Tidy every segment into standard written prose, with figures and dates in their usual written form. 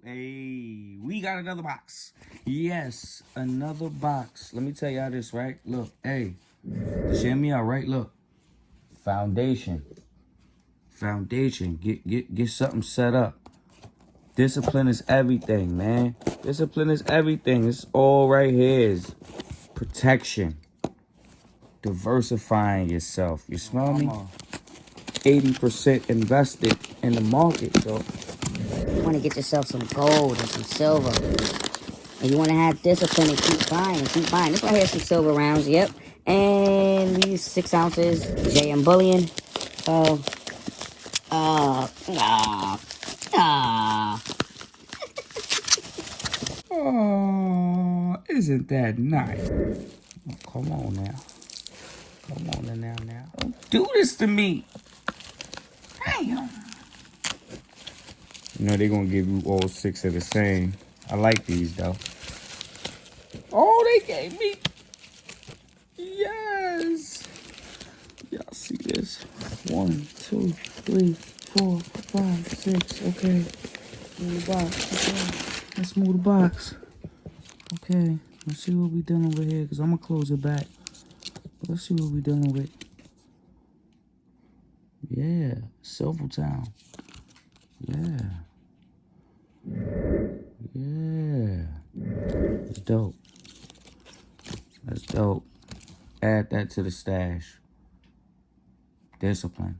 Hey, we got another box. Yes, another box. Let me tell y'all this, right? Look, hey, share me out, right? Look, foundation. Get something set up. Discipline is everything, man. Discipline is everything. It's all right here. It's protection. Diversifying yourself. You smell me? 80% invested in the market, so you want to get yourself some gold or some silver. And you want to have discipline and keep buying and keep buying. This right here is some silver rounds, yep. And these 6 ounces, JM Bullion. oh, isn't that nice? Oh, come on now. Come on now. Don't do this to me. Damn. You know they're gonna give you all 6 of the same. I like these though. Oh, they gave me. Yes. Y'all see this? 1, 2, 3, 4, 5, 6. Okay. Move the box. Okay. Let's move the box. Okay. Let's see what we dealing with here, because I'm gonna close it back. But let's see what we dealing with. Yeah. Silvertown. Yeah. Yeah. That's dope. That's dope. Add that to the stash. Discipline.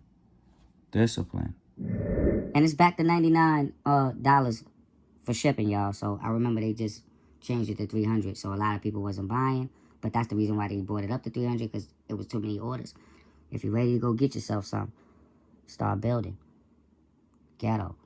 And it's back to $99 for shipping, y'all. So I remember they just changed it to 300. So a lot of people wasn't buying. But that's the reason why they brought it up to 300, because it was too many orders. If you're ready to go get yourself some, start building. Ghetto.